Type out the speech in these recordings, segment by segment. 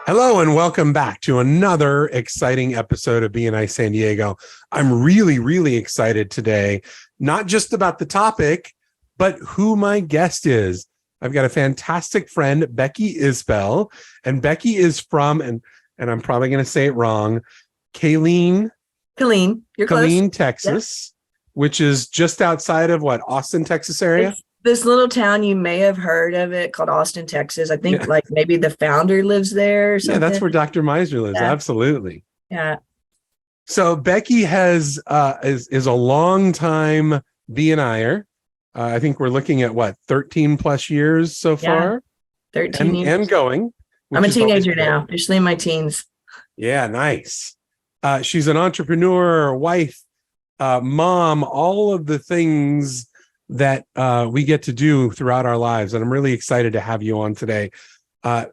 Hello and welcome back to another exciting episode of BNI San Diego. I'm really excited today, not just about the topic, but who my guest is. I've got a fantastic friend, Becky Isbel, and Becky is from, and I'm probably going to say it wrong, Killeen, you're close. Killeen, Texas, which is just outside of what, Austin, Texas area? It's this little town, you may have heard of it, called Austin, Texas. I think like maybe the founder lives there or something. Yeah, that's where Dr. Meisner lives. Yeah. Absolutely. Yeah. So Becky is a long time BNIer. I think we're looking at what, 13 plus years so far? 13 years. And going. I'm a teenager now, officially in my teens. Yeah, nice. She's an entrepreneur, wife, mom, all of the things that we get to do throughout our lives. And I'm really excited to have you on today.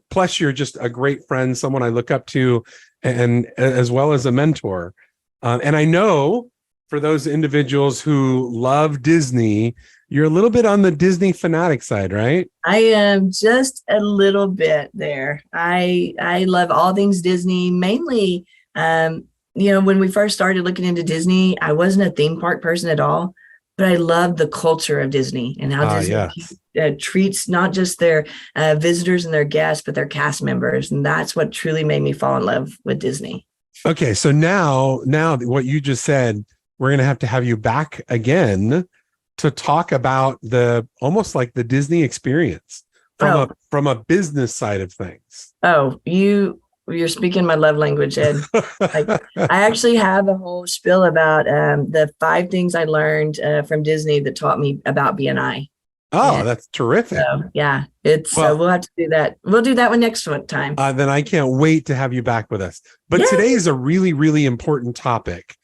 Plus, you're just a great friend, someone I look up to, and as well as a mentor. And I know for those individuals who love Disney, you're a little bit on the Disney fanatic side, right? I am just a little bit there. I love all things Disney, mainly, when we first started looking into Disney, I wasn't a theme park person at all. But I love the culture of Disney and how Disney treats not just their visitors and their guests, but their cast members. And that's what truly made me fall in love with Disney. Okay. So now what you just said, we're going to have you back again to talk about almost like the Disney experience from a business side of things. Oh, you're speaking my love language, Ed. I actually have a whole spiel about the 5 things I learned from Disney that taught me about BNI. Oh, that's terrific. So, yeah, we'll have to do that. We'll do that one next time. Then I can't wait to have you back with us. But today is a really important topic.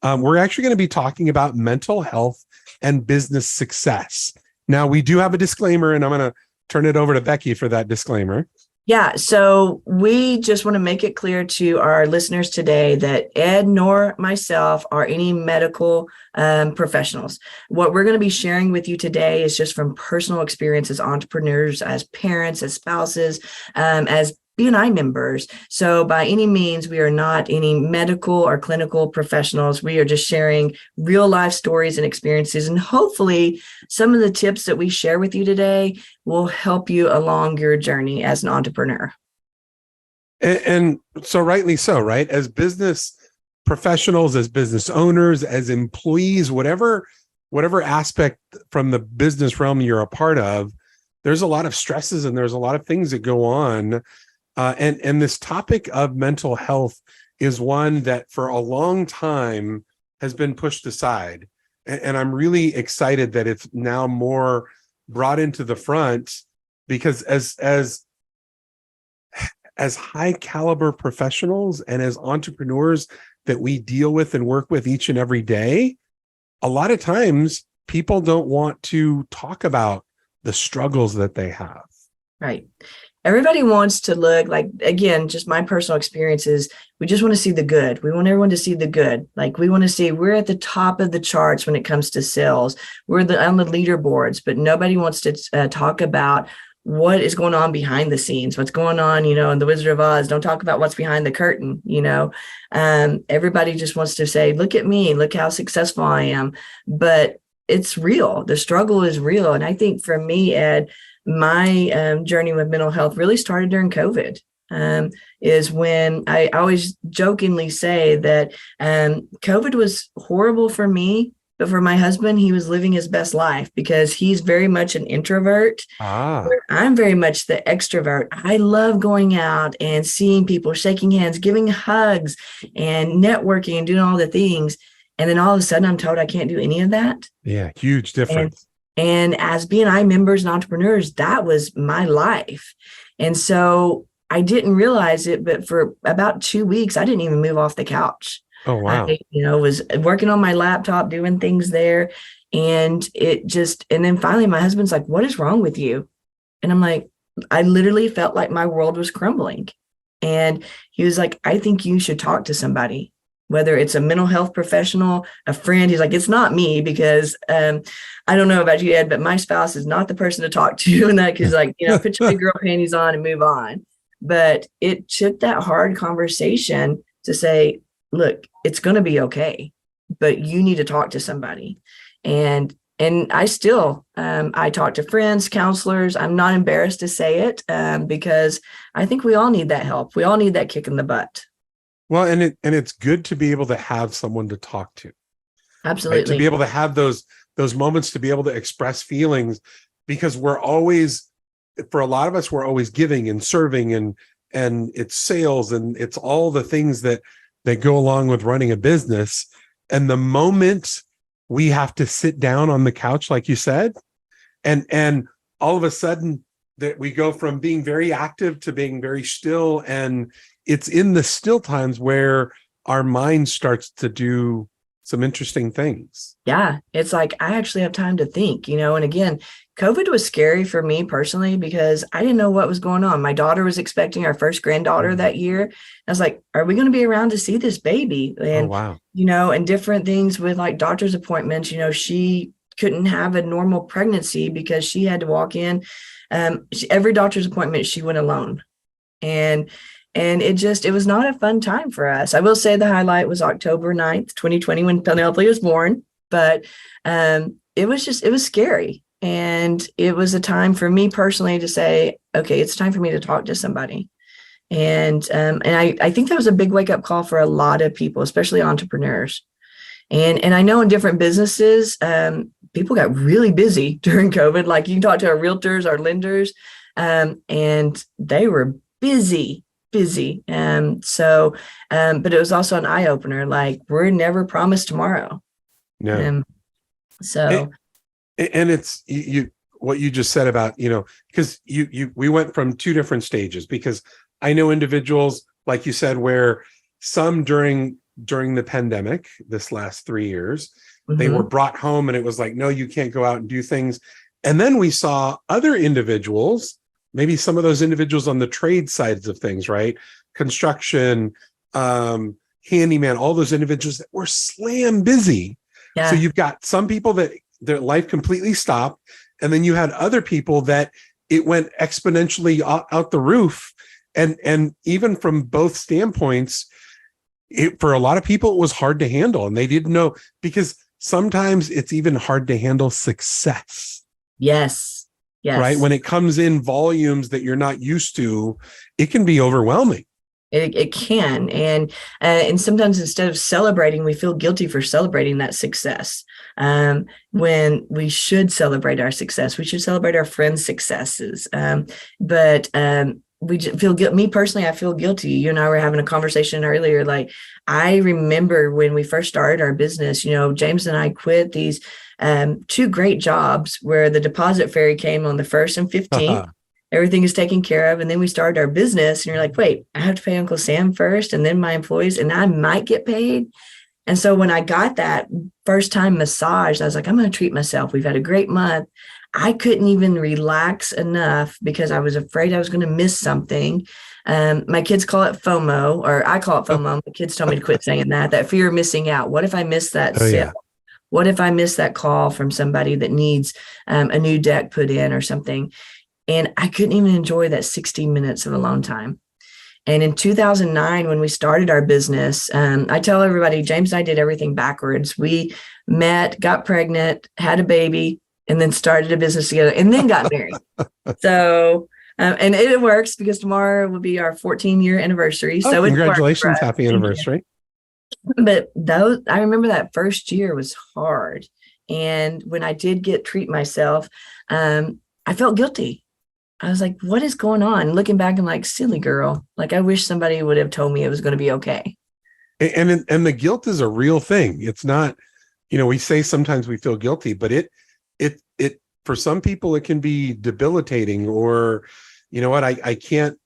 We're actually going to be talking about mental health and business success. Now, we do have a disclaimer, and I'm going to turn it over to Becky for that disclaimer. Yeah, so we just want to make it clear to our listeners today that Ed nor myself are any medical professionals. What we're going to be sharing with you today is just from personal experience as entrepreneurs, as parents, as spouses, as BNI members. So by any means, we are not any medical or clinical professionals. We are just sharing real life stories and experiences. And hopefully some of the tips that we share with you today will help you along your journey as an entrepreneur. And so rightly so, right? As business professionals, as business owners, as employees, whatever aspect from the business realm you're a part of, there's a lot of stresses and there's a lot of things that go on. And this topic of mental health is one that for a long time has been pushed aside. And I'm really excited that it's now more brought into the front, because as high caliber professionals and as entrepreneurs that we deal with and work with each and every day, a lot of times people don't want to talk about the struggles that they have. Right. Everybody wants to look like, again, just my personal experiences. We just want to see the good. We want everyone to see the good. Like we want to see we're at the top of the charts when it comes to sales. We're on the leaderboards, but nobody wants to talk about what is going on behind the scenes, what's going on, in the Wizard of Oz. Don't talk about what's behind the curtain, Everybody just wants to say, look at me, look how successful I am. But it's real. The struggle is real. And I think for me, Ed, my journey with mental health really started during COVID. Is when I always jokingly say that COVID was horrible for me, but for my husband, he was living his best life because he's very much an introvert. I'm very much the extrovert. I love going out and seeing people, shaking hands, giving hugs and networking and doing all the things. And then all of a sudden I'm told I can't do any of that. Yeah, huge difference. And as BNI members and entrepreneurs, that was my life. And so I didn't realize it, but for about 2 weeks, I didn't even move off the couch. Oh, wow. I, was working on my laptop, doing things there. And then finally my husband's like, what is wrong with you? And I'm like, I literally felt like my world was crumbling. And he was like, I think you should talk to somebody. Whether it's a mental health professional, a friend. He's like, it's not me because I don't know about you, Ed, but my spouse is not the person to talk to. And that is like, put your big girl panties on and move on. But it took that hard conversation to say, look, it's going to be okay, but you need to talk to somebody. And I still, I talk to friends, counselors. I'm not embarrassed to say it, because I think we all need that help. We all need that kick in the butt. Well, and it's good to be able to have someone to talk to, right? Absolutely. To be able to have those moments to be able to express feelings, because we're always, for a lot of us, we're always giving and serving, and it's sales, and it's all the things that go along with running a business. And the moment we have to sit down on the couch, like you said, and all of a sudden that we go from being very active to being very still, and it's in the still times where our mind starts to do some interesting things. Yeah, it's like I actually have time to think, and again, COVID was scary for me personally because I didn't know what was going on. My daughter was expecting our first granddaughter that year. I was like, are we going to be around to see this baby? And, Oh, wow. and different things with like doctor's appointments, she couldn't have a normal pregnancy because she had to walk in. Every doctor's appointment, she went alone. And it was not a fun time for us. I will say the highlight was October 9th, 2020, when Penelope was born, but it was scary. And it was a time for me personally to say, okay, it's time for me to talk to somebody. And I think that was a big wake up call for a lot of people, especially entrepreneurs. And I know in different businesses, people got really busy during COVID. Like you can talk to our realtors, our lenders, and they were busy. But it was also an eye opener. Like we're never promised tomorrow. No. And it's what you just said about, because we went from two different stages, because I know individuals, like you said, where some during the pandemic, this last 3 years, they were brought home and it was like, no, you can't go out and do things. And then we saw other individuals, maybe some of those individuals on the trade sides of things, right? Construction, handyman, all those individuals that were slam busy. Yeah. So you've got some people that their life completely stopped. And then you had other people that it went exponentially out the roof. And even from both standpoints, for a lot of people, it was hard to handle. And they didn't know, because sometimes it's even hard to handle success. Yes. Right. When it comes in volumes that you're not used to, it can be overwhelming. It can. And sometimes instead of celebrating, we feel guilty for celebrating that success. When we should celebrate our success, we should celebrate our friends' successes. But we just feel guilty. Me personally, I feel guilty. You and I were having a conversation earlier. Like I remember when we first started our business, James and I quit these two great jobs where the deposit fairy came on the 1st and 15th. Everything is taken care of. And then we started our business and you're like, wait, I have to pay Uncle Sam first and then my employees, and I might get paid. And so when I got that first time massage, I was like, I'm going to treat myself. We've had a great month. I couldn't even relax enough because I was afraid I was going to miss something. My kids call it FOMO, or I call it FOMO. My kids told me to quit saying that fear of missing out. What if I miss that sale? Yeah. What if I miss that call from somebody that needs a new deck put in or something? And I couldn't even enjoy that 60 minutes of alone time. And in 2009, when we started our business, I tell everybody, James and I did everything backwards. We met, got pregnant, had a baby, and then started a business together, and then got married. So, and it works because tomorrow will be our 14-year anniversary. Oh, so congratulations. Happy anniversary. But I remember that first year was hard. And when I did treat myself, I felt guilty. I was like, what is going on? Looking back, I'm like, silly girl. Like, I wish somebody would have told me it was going to be okay. And the guilt is a real thing. It's not, we say sometimes we feel guilty, but it for some people, it can be debilitating, or, I can't,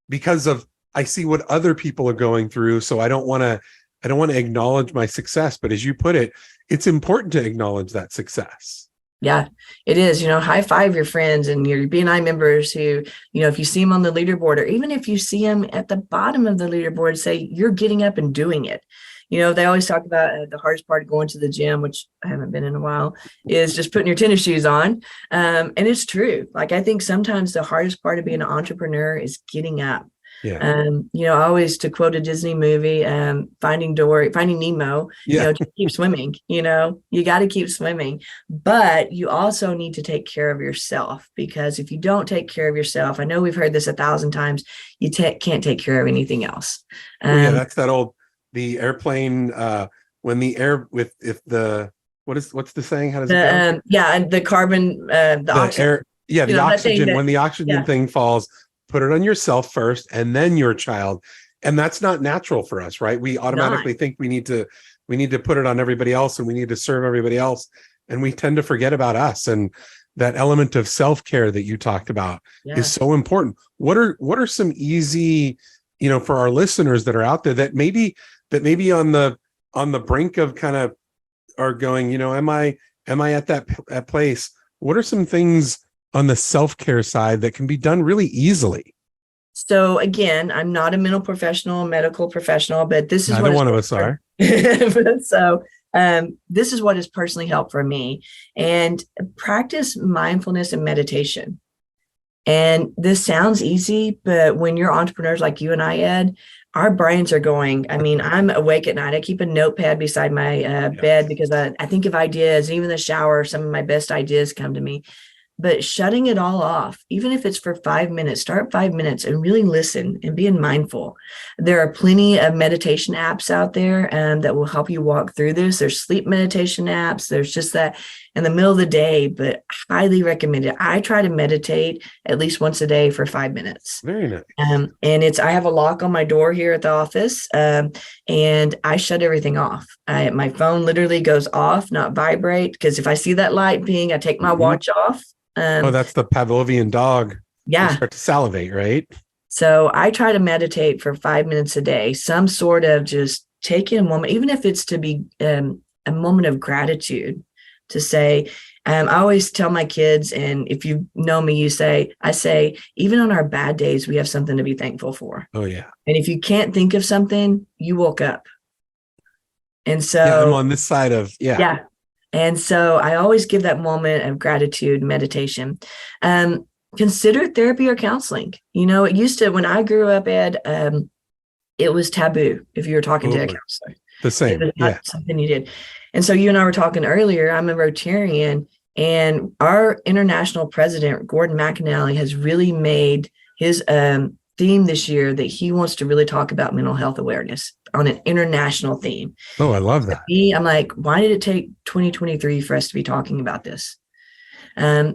because of, I see what other people are going through. So I don't want to acknowledge my success. But as you put it, it's important to acknowledge that success. Yeah, it is. High five your friends and your BNI members who, if you see them on the leaderboard, or even if you see them at the bottom of the leaderboard, say you're getting up and doing it. They always talk about the hardest part of going to the gym, which I haven't been in a while, is just putting your tennis shoes on. And it's true. Like, I think sometimes the hardest part of being an entrepreneur is getting up. Yeah. I always, to quote a Disney movie, Finding Nemo, Yeah. just keep swimming, you got to keep swimming, but you also need to take care of yourself, because if you don't take care of yourself, I know we've heard this 1,000 times, you can't take care of anything else. Well, yeah, that's that old, the airplane, when the air with, if the, what's the saying? How does it go? And the carbon, the oxygen, Air, yeah, the that thing oxygen, when the oxygen yeah, thing falls, put it on yourself first and then your child. And that's not natural for us, right? We automatically think we need to put it on everybody else, and we need to serve everybody else. And we tend to forget about us. And that element of self-care that you talked about is so important. What are some easy, for our listeners that are out there that maybe on the brink of kind of are going, am I at that place? What are some things on the self-care side that can be done really easily? So again, I'm not a medical professional, but this is Neither one of us are. So this is what has personally helped for me. And practice mindfulness and meditation. And this sounds easy, but when you're entrepreneurs like you and I, Ed, our brains are going. I mean, I'm awake at night. I keep a notepad beside my bed, because I think of ideas. Even the shower, some of my best ideas come to me. But shutting it all off, even if it's for 5 minutes, start 5 minutes and really listen and being mindful. There are plenty of meditation apps out there that will help you walk through this. There's sleep meditation apps. There's just that in the middle of the day, but highly recommended. I try to meditate at least once a day for 5 minutes. Very nice. And I have a lock on my door here at the office, and I shut everything off. My phone literally goes off, not vibrate, because if I see that light ping, I take my watch off. That's the Pavlovian dog. Yeah. You start to salivate, right? So I try to meditate for 5 minutes a day, some sort of just taking a moment, even if it's to be a moment of gratitude, to say, I always tell my kids, and if you know me, I say, even on our bad days, we have something to be thankful for. Oh, yeah. And if you can't think of something, you woke up. And so I'm on this side of, yeah. And so I always give that moment of gratitude, meditation. Consider therapy or counseling. It used to, when I grew up, Ed, it was taboo if you were talking to a counselor. The same. It was not something you did. And so you and I were talking earlier, I'm a Rotarian, and our international president, Gordon McAnally, has really made his theme this year that he wants to really talk about mental health awareness on an international theme. Oh, I love that. I'm like, why did it take 2023 for us to be talking about this?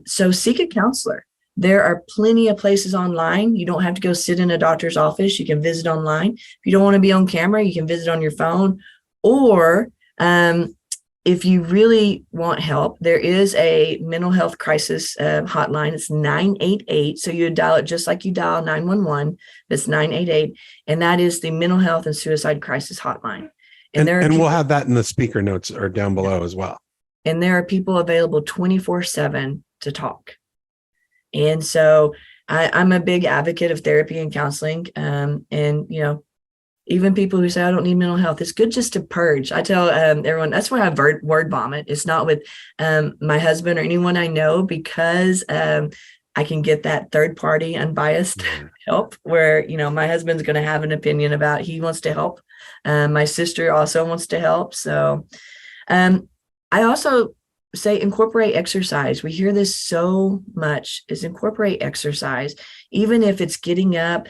So seek a counselor. There are plenty of places online. You don't have to go sit in a doctor's office. You can visit online. If you don't want to be on camera, you can visit on your phone. Or if you really want help, there is a mental health crisis hotline. It's 988. So you dial it just like you dial 911. That's 988. And that is the mental health and suicide crisis hotline. And we'll have that in the speaker notes or down below as well. And there are people available 24/7 to talk. And so I'm a big advocate of therapy and counseling. And, even people who say, I don't need mental health, it's good just to purge. I tell everyone, that's why I word vomit. It's not with my husband or anyone I know, because I can get that third party unbiased help where, my husband's going to have an opinion about, he wants to help. My sister also wants to help. So I also say incorporate exercise. We hear this so much, is incorporate exercise, even if it's getting up,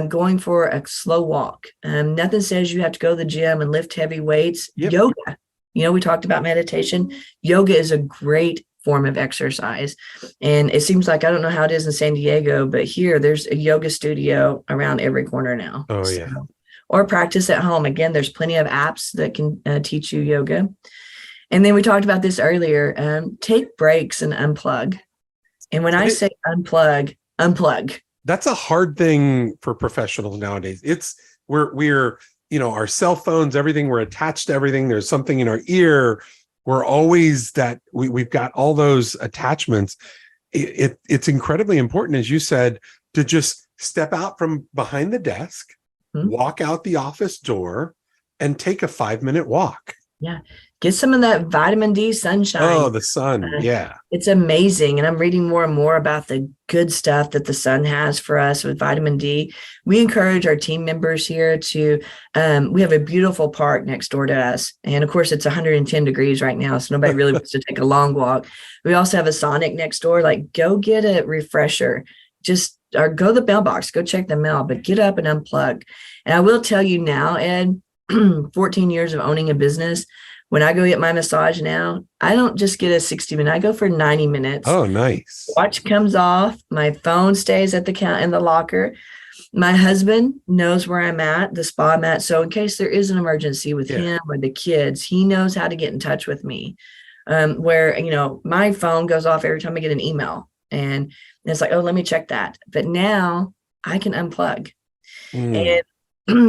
going for a slow walk. Nothing says you have to go to the gym and lift heavy weights. Yep. Yoga, we talked about meditation. Yoga is a great form of exercise. And it seems like, I don't know how it is in San Diego, but here there's a yoga studio around every corner now. Oh, yeah. Or practice at home. Again, there's plenty of apps that can teach you yoga. And then we talked about this earlier, take breaks and unplug. And when I say unplug. That's a hard thing for professionals nowadays. We're our cell phones, everything, we're attached to everything. There's something in our ear. We're always that we've got all those attachments. It's incredibly important, as you said, to just step out from behind the desk, walk out the office door, and take a 5-minute walk. Yeah. Get some of that vitamin D sunshine. Oh, the sun. Yeah. It's amazing. And I'm reading more and more about the good stuff that the sun has for us with vitamin D. We encourage our team members here to, we have a beautiful park next door to us. And of course, it's 110 degrees right now. So nobody really wants to take a long walk. We also have a Sonic next door. Like, go get a refresher. Or go to the mailbox, go check the mail, but get up and unplug. And I will tell you now, Ed, 14 years of owning a business, when I go get my massage now, I don't just get a 60-minute, I go for 90 minutes. Oh, nice. Watch comes off. My phone stays at the count in the locker. My husband knows where I'm at, the spa I'm at. So in case there is an emergency with him or the kids, he knows how to get in touch with me. Where, my phone goes off every time I get an email. And it's like, oh, let me check that. But now I can unplug. And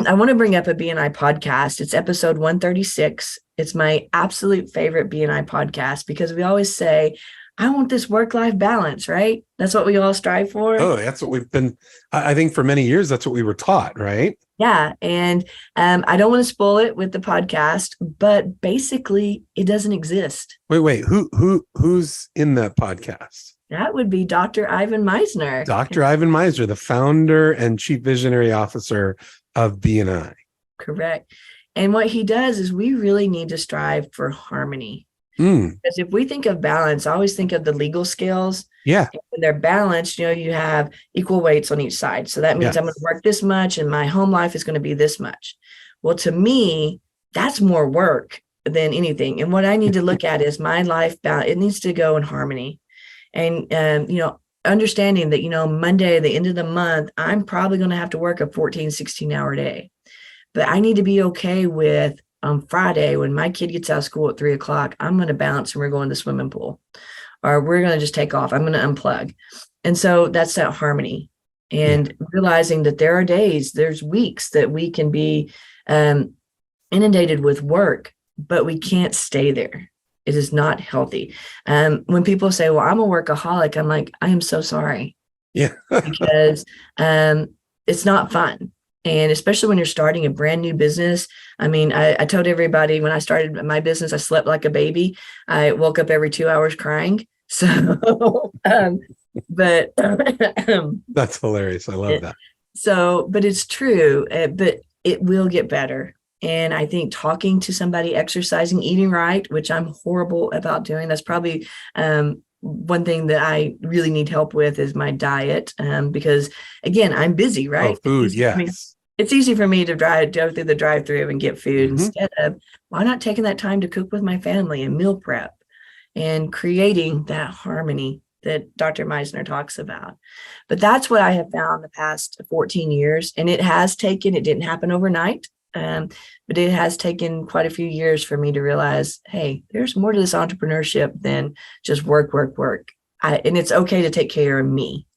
I want to bring up a BNI podcast. It's episode 136. It's my absolute favorite BNI podcast because we always say, I want this work-life balance, right? That's what we all strive for. Oh, that's what we've been, I think for many years, that's what we were taught, right? Yeah. And I don't want to spoil it with the podcast, but basically it doesn't exist. Wait, who's in that podcast? That would be Dr. Ivan Meisner. Dr. Ivan Meisner, the founder and chief visionary officer of BNI. Correct. And what he does is we really need to strive for harmony. Because if we think of balance, I always think of the legal scales. Yeah. And when they're balanced, you have equal weights on each side. So that means I'm going to work this much and my home life is going to be this much. Well, to me, that's more work than anything. And what I need to look at is my life balance. It needs to go in harmony. And, understanding that, Monday, the end of the month, I'm probably going to have to work a 14, 16-hour day. But I need to be okay with on Friday, when my kid gets out of school at 3:00, I'm going to bounce and we're going to the swimming pool, or we're going to just take off. I'm going to unplug. And so that's that harmony, and realizing that there are days, there's weeks that we can be inundated with work, but we can't stay there. It is not healthy. When people say, well, I'm a workaholic, I'm like, I am so sorry. Yeah. Because it's not fun. And especially when you're starting a brand new business. I mean, I told everybody when I started my business, I slept like a baby. I woke up every 2 hours crying. So, but that's hilarious. I love that. So, but it's true, but it will get better. And I think talking to somebody, exercising, eating right, which I'm horrible about doing. That's probably one thing that I really need help with is my diet, because again, I'm busy, right? Oh, food, yes. It's easy for me to go through the drive-through and get food instead of why not taking that time to cook with my family and meal prep and creating that harmony that Dr. Meisner talks about. But that's what I have found the past 14 years. And it didn't happen overnight. But it has taken quite a few years for me to realize, hey, there's more to this entrepreneurship than just work. And it's okay to take care of me.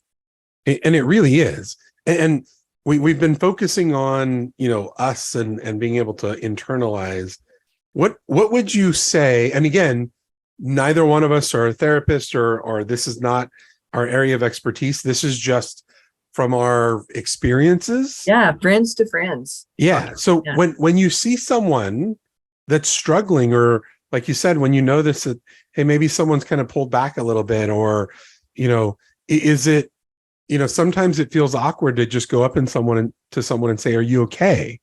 And it really is. And we've been focusing on, us and being able to internalize. What would you say? And again, neither one of us are a therapist or this is not our area of expertise. This is just from our experiences. Yeah. Friends to friends. Yeah. So when you see someone that's struggling, or like you said, when you notice that, hey, maybe someone's kind of pulled back a little bit, or, is it, sometimes it feels awkward to just go up to someone and say, are you okay?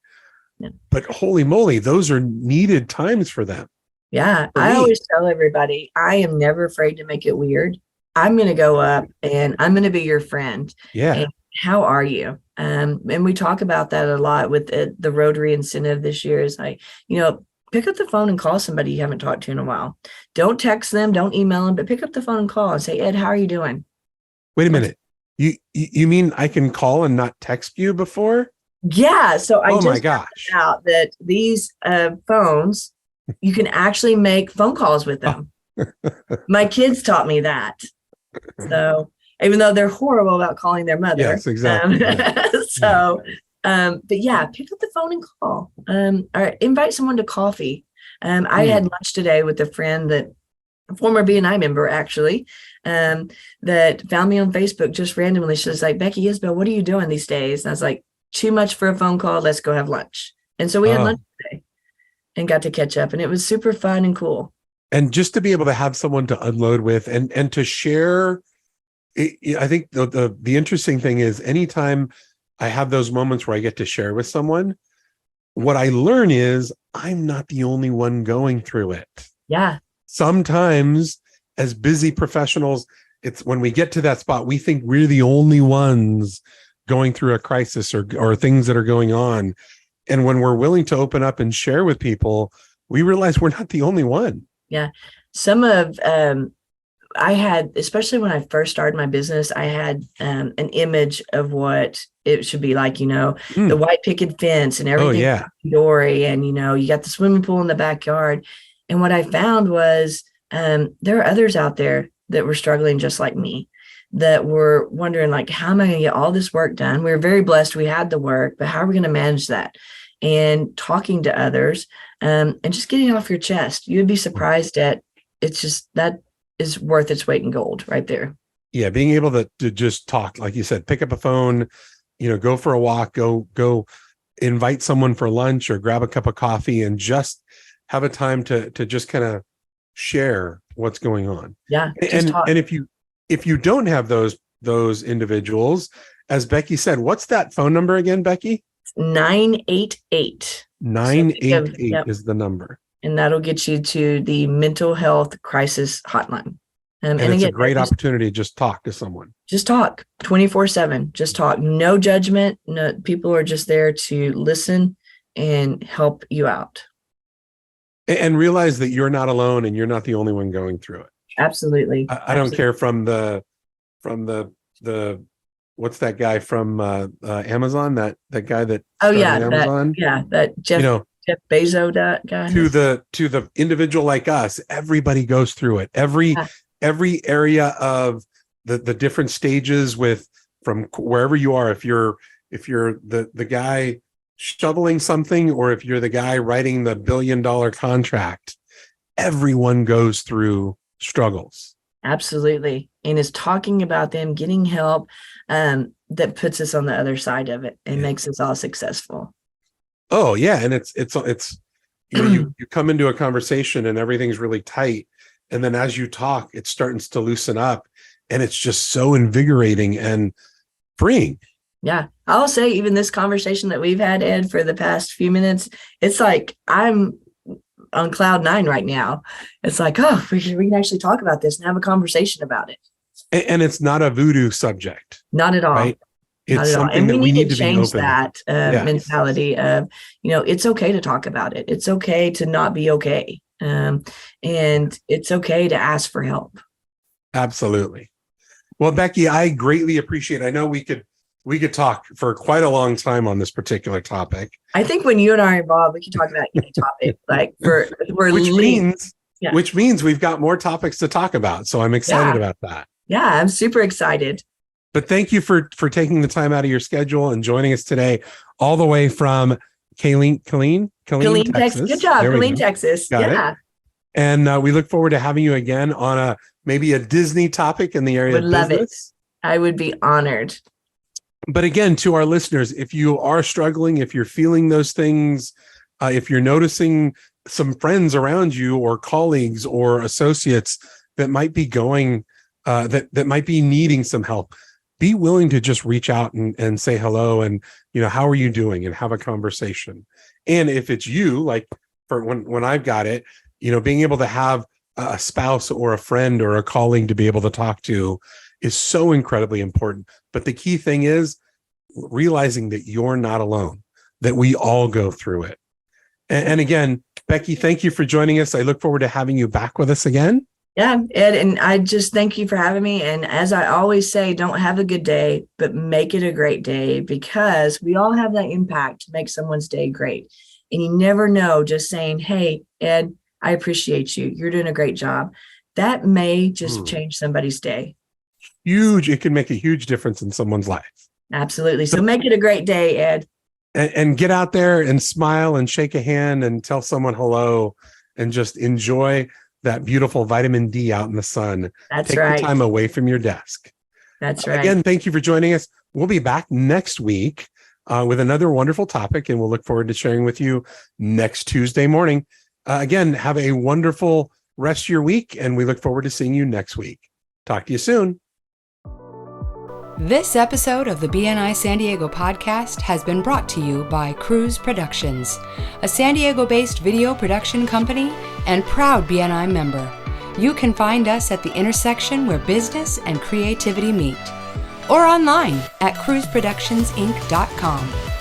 Yeah. But holy moly, those are needed times for them. Yeah. I always tell everybody, I am never afraid to make it weird. I'm going to go up and I'm going to be your friend. Yeah. And how are you? And we talk about that a lot with the Rotary incentive this year is like, pick up the phone and call somebody you haven't talked to in a while. Don't text them, don't email them, but pick up the phone and call and say, Ed, how are you doing? Wait a minute. You mean I can call and not text you before? Yeah. So I my gosh. found out that these phones, you can actually make phone calls with them. My kids taught me that. So even though they're horrible about calling their mother. Yes, exactly. But yeah, pick up the phone and call, or invite someone to coffee. I had lunch today with a friend a former BNI member, actually, that found me on Facebook just randomly. She was like, Becky Isbel, what are you doing these days? And I was like, too much for a phone call. Let's go have lunch. And so we had lunch today. and got to catch up, and it was super fun and cool. And just to be able to have someone to unload with and to share, I think the interesting thing is anytime I have those moments where I get to share with someone, what I learn is I'm not the only one going through it. Yeah. Sometimes as busy professionals, it's when we get to that spot, we think we're the only ones going through a crisis or things that are going on. And when we're willing to open up and share with people, we realize we're not the only one. Yeah. Some of, I had, especially when I first started my business, I had an image of what it should be like, the white picket fence and everything. Oh, yeah. Dory, and, you got the swimming pool in the backyard. And what I found was there are others out there that were struggling just like me, that were wondering, like, how am I going to get all this work done? We were very blessed. We had the work, but how are we going to manage that? And talking to others and just getting off your chest. You'd be surprised at, it's just, that is worth its weight in gold right there. Yeah. Being able to just talk, like you said, pick up a phone, go for a walk, go invite someone for lunch or grab a cup of coffee and just have a time to just kind of share what's going on. Yeah. And if you don't have those individuals, as Becky said, what's that phone number again, Becky? 988. 988 Yep. is the number. And that'll get you to the mental health crisis hotline. And it's again, a great opportunity to just talk to someone. Just talk 24/7. Just talk. No judgment. No, people are just there to listen and help you out. And realize that you're not alone and you're not the only one going through it. Absolutely. I don't care from the what's that guy from Amazon? That guy that Amazon? That Jeff Bezos guy. To the individual like us, everybody goes through it. Every area of the different stages from wherever you are, if you're the guy shoveling something, or if you're the guy writing the $1 billion contract, everyone goes through struggles. Absolutely. And is talking about them, getting help, that puts us on the other side of it and makes us all successful. Oh yeah. And it's you come into a conversation and everything's really tight. And then as you talk, it starts to loosen up, and it's just so invigorating and freeing. Yeah. I'll say even this conversation that we've had, Ed, for the past few minutes, it's like I'm on cloud 9 right now. It's like, oh, we can actually talk about this and have a conversation about it. And it's not a voodoo subject. Not at all. Right? It's something and that we need to change be open. That mentality of, it's okay to talk about it. It's okay to not be okay. And it's okay to ask for help. Absolutely. Well, Becky, I greatly appreciate it. I know we could talk for quite a long time on this particular topic. I think when you and I are involved, we can talk about any topic. Like which means we've got more topics to talk about. So I'm excited about that. Yeah, I'm super excited. But thank you for taking the time out of your schedule and joining us today, all the way from Killeen, Texas. Good job, Killeen, Texas. Got it. And we look forward to having you again on maybe a Disney topic in the area of business. Love it. I would be honored. But again, to our listeners, if you are struggling, if you're feeling those things, if you're noticing some friends around you or colleagues or associates that might be going, that might be needing some help, be willing to just reach out and say hello and, how are you doing, and have a conversation. And if it's you, like for when I've got it, being able to have a spouse or a friend or a colleague to be able to talk to is so incredibly important. But the key thing is realizing that you're not alone, that we all go through it. And again, Becky, thank you for joining us. I look forward to having you back with us again. Yeah, Ed, and I just thank you for having me. And as I always say, don't have a good day, but make it a great day, because we all have that impact to make someone's day great. And you never know, just saying, hey, Ed, I appreciate you. You're doing a great job. That may just change somebody's day. Huge. It can make a huge difference in someone's life. Absolutely. So make it a great day, Ed. And get out there and smile and shake a hand and tell someone hello and just enjoy that beautiful vitamin D out in the sun. Take the time away from your desk. That's right. Again, thank you for joining us. We'll be back next week with another wonderful topic, and we'll look forward to sharing with you next Tuesday morning. Again, have a wonderful rest of your week, and we look forward to seeing you next week. Talk to you soon. This episode of the BNI San Diego podcast has been brought to you by Cruise Productions, a San Diego-based video production company and proud BNI member. You can find us at the intersection where business and creativity meet, or online at cruiseproductionsinc.com.